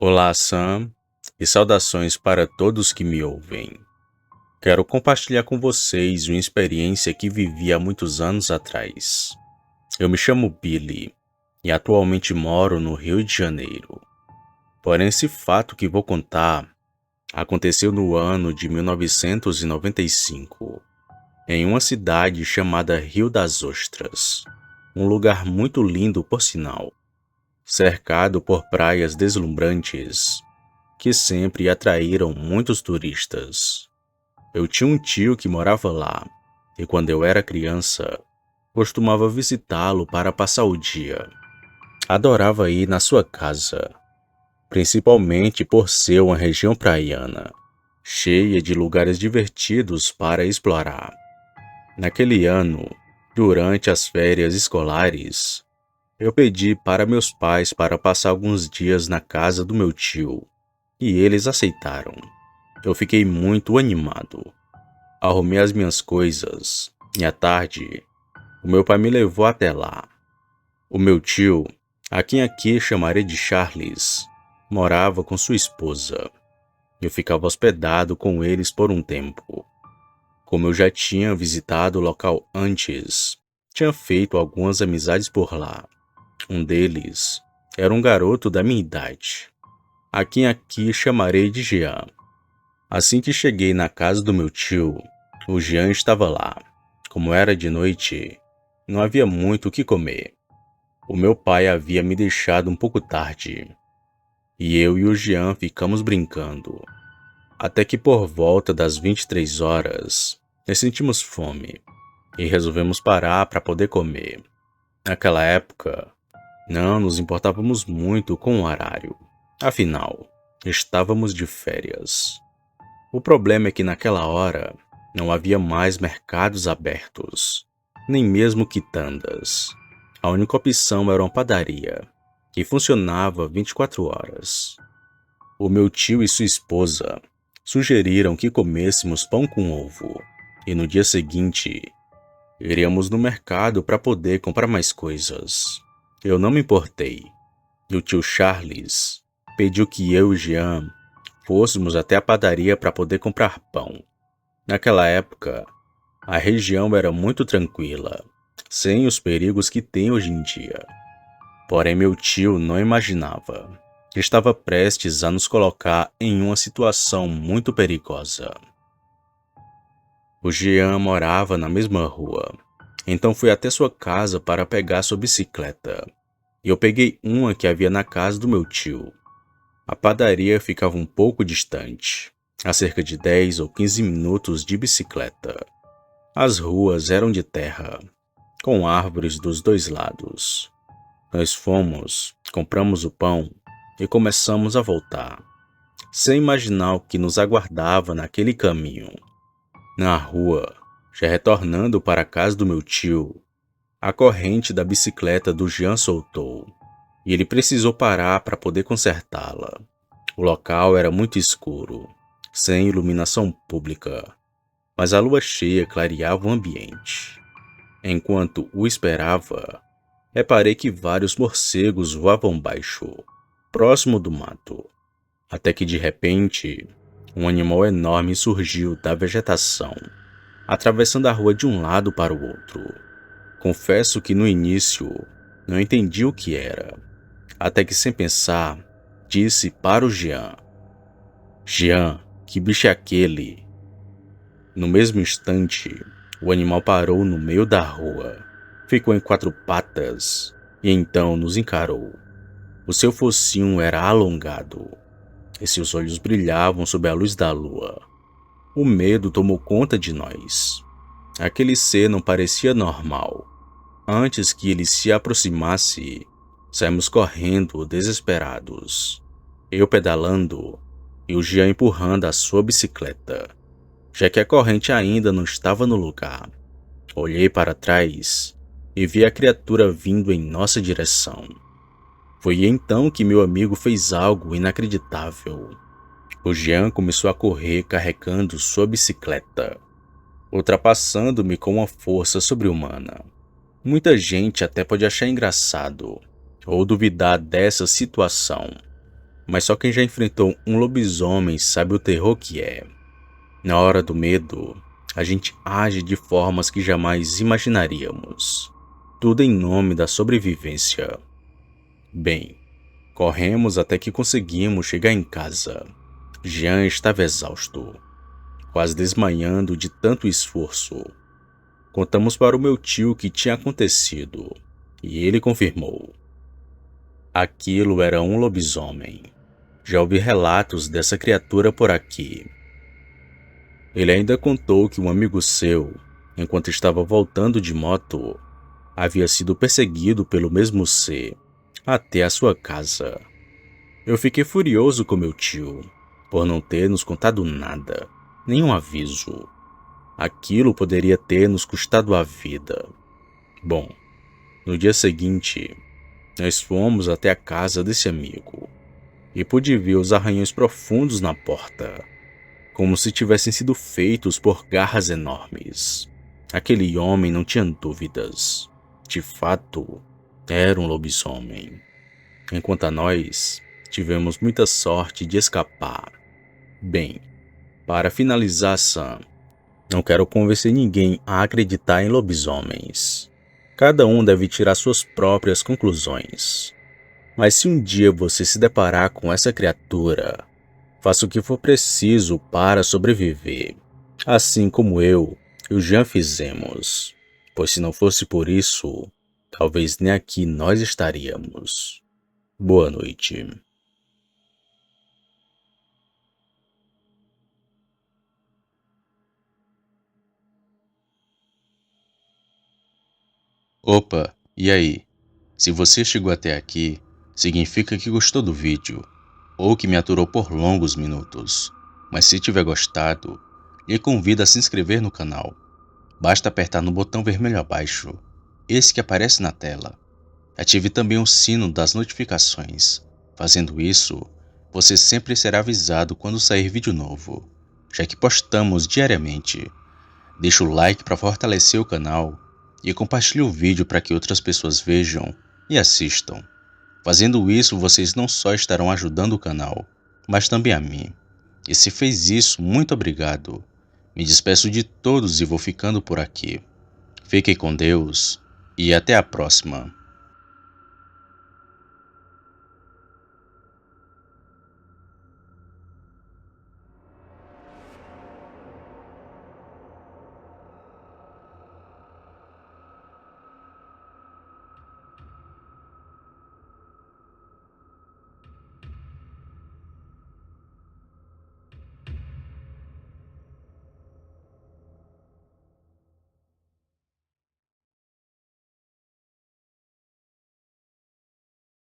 Olá, Sam, e saudações para todos que me ouvem. Quero compartilhar com vocês uma experiência que vivi há muitos anos atrás. Eu me chamo Billy e atualmente moro no Rio de Janeiro. Porém, esse fato que vou contar aconteceu no ano de 1995, em uma cidade chamada Rio das Ostras, um lugar muito lindo por sinal, cercado por praias deslumbrantes que sempre atraíram muitos turistas. Eu tinha um tio que morava lá, e quando eu era criança, costumava visitá-lo para passar o dia. Adorava ir na sua casa, principalmente por ser uma região praiana, cheia de lugares divertidos para explorar. Naquele ano, durante as férias escolares, eu pedi para meus pais para passar alguns dias na casa do meu tio, e eles aceitaram. Eu fiquei muito animado. Arrumei as minhas coisas e à tarde, o meu pai me levou até lá. O meu tio, a quem aqui chamarei de Charles, morava com sua esposa. Eu ficava hospedado com eles por um tempo. Como eu já tinha visitado o local antes, tinha feito algumas amizades por lá. Um deles era um garoto da minha idade, a quem aqui chamarei de Jean. Assim que cheguei na casa do meu tio, o Jean estava lá. Como era de noite, não havia muito o que comer. O meu pai havia me deixado um pouco tarde, e eu e o Jean ficamos brincando. Até que por volta das 23 horas, nós sentimos fome e resolvemos parar para poder comer. Naquela época, não nos importávamos muito com o horário. Afinal, estávamos de férias. O problema é que naquela hora não havia mais mercados abertos, nem mesmo quitandas. A única opção era uma padaria, que funcionava 24 horas. O meu tio e sua esposa sugeriram que comêssemos pão com ovo, e no dia seguinte, iríamos no mercado para poder comprar mais coisas. Eu não me importei, e o tio Charles pediu que eu e Jean fôssemos até a padaria para poder comprar pão. Naquela época, a região era muito tranquila, sem os perigos que tem hoje em dia. Porém, meu tio não imaginava que estava prestes a nos colocar em uma situação muito perigosa. O Jean morava na mesma rua, então fui até sua casa para pegar sua bicicleta. E eu peguei uma que havia na casa do meu tio. A padaria ficava um pouco distante, a cerca de 10 ou 15 minutos de bicicleta. As ruas eram de terra, com árvores dos dois lados. Nós fomos, compramos o pão e começamos a voltar, sem imaginar o que nos aguardava naquele caminho. Na rua, já retornando para a casa do meu tio, a corrente da bicicleta do Jean soltou, e ele precisou parar para poder consertá-la. O local era muito escuro, sem iluminação pública, mas a lua cheia clareava o ambiente. Enquanto o esperava, reparei que vários morcegos voavam baixo, próximo do mato, até que de repente, um animal enorme surgiu da vegetação, atravessando a rua de um lado para o outro. Confesso que no início não entendi o que era, até que sem pensar, disse para o Jean: Jean, que bicho é aquele? No mesmo instante, o animal parou no meio da rua, ficou em quatro patas e então nos encarou. O seu focinho era alongado e seus olhos brilhavam sob a luz da lua. O medo tomou conta de nós. Aquele ser não parecia normal. Antes que ele se aproximasse, saímos correndo desesperados. Eu pedalando e o Jean empurrando a sua bicicleta, já que a corrente ainda não estava no lugar. Olhei para trás e vi a criatura vindo em nossa direção. Foi então que meu amigo fez algo inacreditável. O Jean começou a correr carregando sua bicicleta, ultrapassando-me com uma força sobre-humana. Muita gente até pode achar engraçado ou duvidar dessa situação, mas só quem já enfrentou um lobisomem sabe o terror que é. Na hora do medo, a gente age de formas que jamais imaginaríamos. Tudo em nome da sobrevivência. Bem, corremos até que conseguimos chegar em casa. Jean estava exausto, quase desmaiando de tanto esforço. Contamos para o meu tio o que tinha acontecido, e ele confirmou. Aquilo era um lobisomem. Já ouvi relatos dessa criatura por aqui. Ele ainda contou que um amigo seu, enquanto estava voltando de moto, havia sido perseguido pelo mesmo ser até a sua casa. Eu fiquei furioso com meu tio, por não ter nos contado nada, nenhum aviso. Aquilo poderia ter nos custado a vida. Bom, no dia seguinte, nós fomos até a casa desse amigo e pude ver os arranhões profundos na porta, como se tivessem sido feitos por garras enormes. Aquele homem não tinha dúvidas. De fato, era um lobisomem. Enquanto a nós, tivemos muita sorte de escapar. Bem, para finalizar, Sam, não quero convencer ninguém a acreditar em lobisomens. Cada um deve tirar suas próprias conclusões. Mas se um dia você se deparar com essa criatura, faça o que for preciso para sobreviver, assim como eu e o Jean fizemos, pois se não fosse por isso, talvez nem aqui nós estaríamos. Boa noite. Opa, e aí? Se você chegou até aqui, significa que gostou do vídeo, ou que me aturou por longos minutos. Mas se tiver gostado, lhe convido a se inscrever no canal. Basta apertar no botão vermelho abaixo, esse que aparece na tela. Ative também o sino das notificações. Fazendo isso, você sempre será avisado quando sair vídeo novo, já que postamos diariamente. Deixe o like para fortalecer o canal e compartilhe o vídeo para que outras pessoas vejam e assistam. Fazendo isso, vocês não só estarão ajudando o canal, mas também a mim. E se fez isso, muito obrigado. Me despeço de todos e vou ficando por aqui. Fiquem com Deus e até a próxima.